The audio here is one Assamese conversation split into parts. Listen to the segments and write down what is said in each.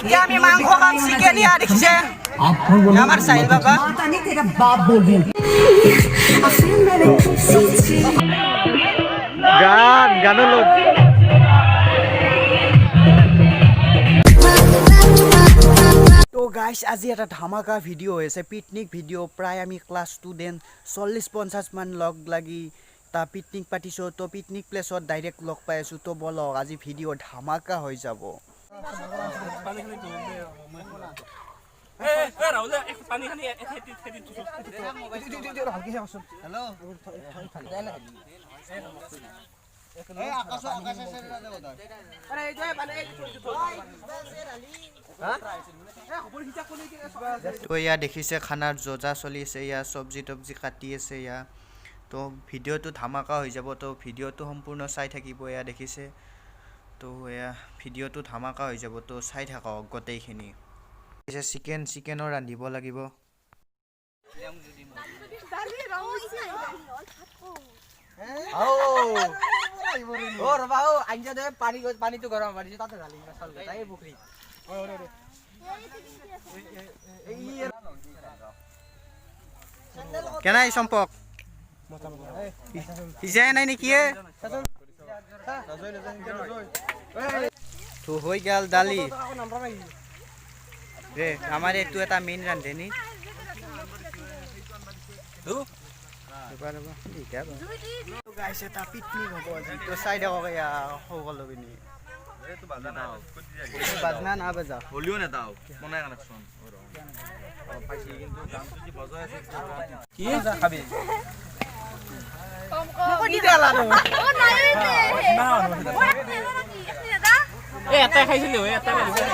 क्या আমি মাংস খাম চিকেন ইয়া দেখছে আমার সাইল বাবা माता नहीं तेरा बाप बोल रही हूँ গানো লোক তো গাইস আজি এটা ধামাকা ভিডিও হৈছে পিকনিক ভিডিও প্ৰায় আমি ক্লাস স্টুডেন্ট 40-50 মান লগ লাগি তা পিকনিক পাতিছো তো পিকনিক প্লেসত ডাইৰেক্ট লগ পাই আছো তো বলক আজি ভিডিও ধামাকা হৈ যাব তো ইয়া দেখিছে খানাৰ জজা চলি আছে ইয়া সবজি তবজি কাটি আছে ইয়া তো ভিডিওটো ধামাকা হৈ যাব তো ভিডিওটো সম্পূৰ্ণ চাই থাকিব ইয়া দেখিছে তো ইয়া ভিডিওটো ধামাকা হৈ যাব তো চাই থাকক গোটেইখিনি এসে চিকেনৰ ৰান্ধিব লাগিব ও রবা ও আইজা দে পানি তো গরম পানি তাতে ঢালি না চল তাই পুকুরি কেনাই সম্পক ইজাই নাই নেকি তো হৈ গেল দালি রে আমার একটু এটা মেইন রান্ধেনি গাইস এটা পিকনিক হব আজি তো সাইড হবে ইয়া হগলো বিনি তো বাজনা না বাজা হলিও না দাও মনে কানেকশন পাইছি কিন্তু দাম যদি বজায় আছে কি খাবি মুকো দি দেলা নো ও নাই এ এটা খাইছিলি ও এটা খাইছিলি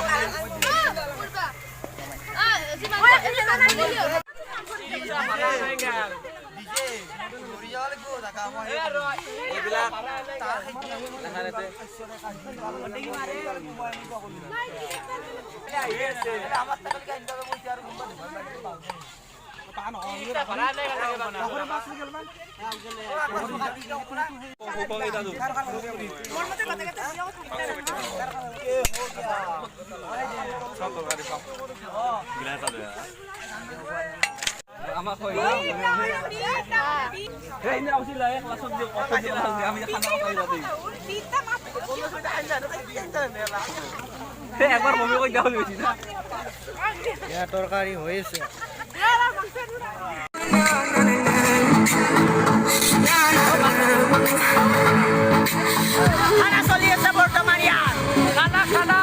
আমার কই এই না উছিলা এক ক্লাসত যে কত দিলা আমি খানা খাইলা দেই একবার মমি কই দাও লইছি না ইয়া তরকারি হয়েছে খানা চলি আছে বর্তমান ইয়ার খানা খানা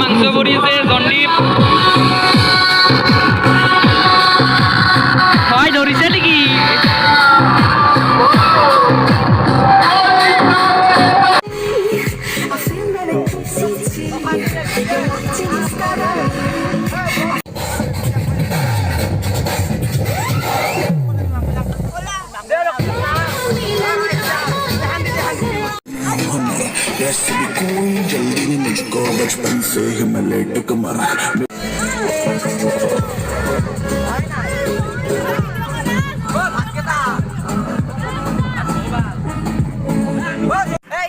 মাংস পড়িয়েছে জন্ডিপ হয় ধরিছে নাকি ऐसे भी कोई जल्दी नहीं मुझको बचपन से ही मैं लेट कमर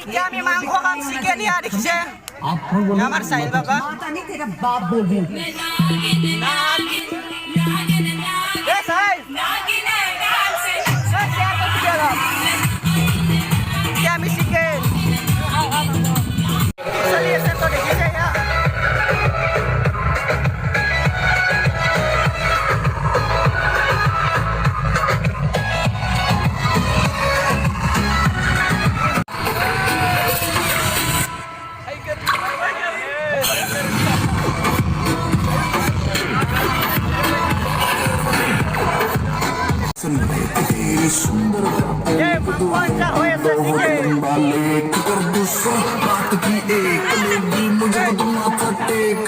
क्या আমি মাংস খাম চিকেন ইয়া দেখছে আমার সাইল বাবা माता नहीं तेरा बाप बोल रही हूँ এ সাইল क्या আমি চিকেন চলি আছে তো দেখিছে ইয়া ये पंचा होए से लंबा लेट कर दूसरा बात की एक लेगी मुझे तो माथा टेक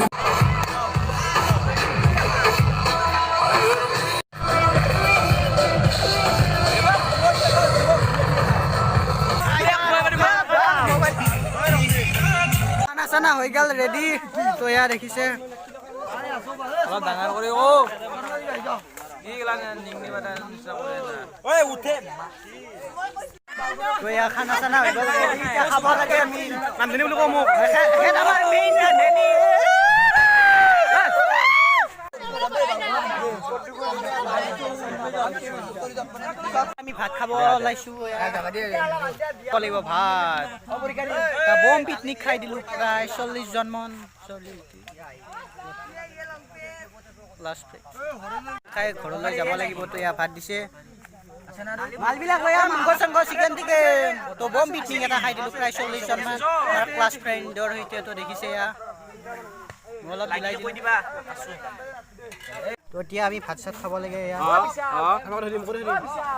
খানা চানা হৈ গেল ৰেডি তো ইয়া দেখিছে অলপ ডাঙৰ কৰি ও এইগিলা নিংনি বাটা নিচিনা কৰে না তো এয়া খানা চানা হৈ গ'ল এতিয়া খাব লাগে আমি নামজনী বুলি কওঁ মোক আমি ভাত খাব ওলাইছো লাগিব ভাত বম পিকনিক খাই দিলো প্ৰায় 40 জনমান খাই ঘৰলৈ যাব লাগিব তো এয়া ভাত দিছে মালবিলাক লৈ মাংস চাংস চিকেন টিকেন তো বম পিকনিক এটা খাই দিলো প্ৰায় 40 জনমান ক্লাছ ফ্ৰেণ্ডৰ সৈতে তো দেখিছে এয়া অলপ মিলাই দিবা তো এতিয়া আমি ভাত চাত খাব লাগে এয়া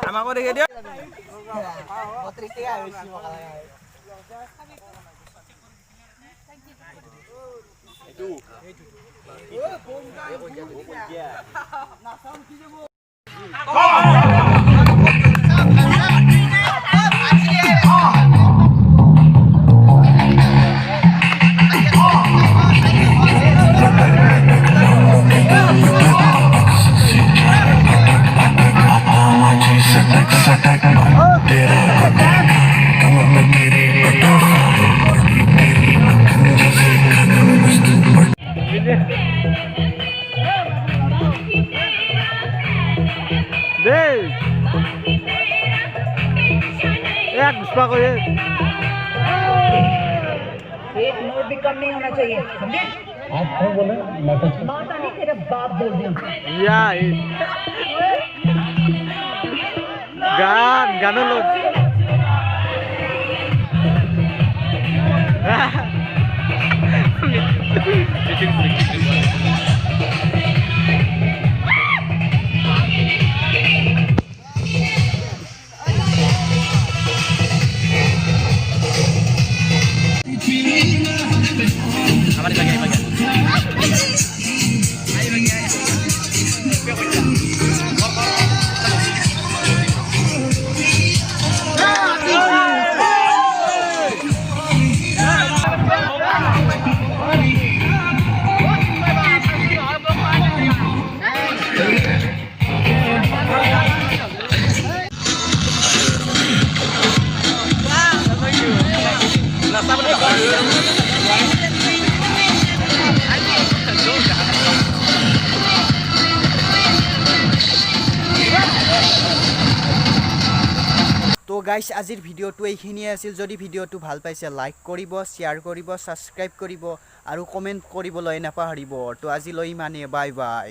আমাকো দেখি দিয়ক एक नोट भी कम नहीं होना चाहिए समझे आप कौन बोले माता नहीं तेरा बाप बोल रही हूँ গান লোক তো গাইজ আজিৰ ভিডিঅ'টো এইখিনিয়ে আছিল যদি ভিডিঅ'টো ভাল পাইছে লাইক কৰিব শ্বেয়াৰ কৰিব ছাবস্ক্ৰাইব কৰিব আৰু কমেণ্ট কৰিবলৈ নাপাহৰিব তো আজিলৈ ইমানেই বাই বাই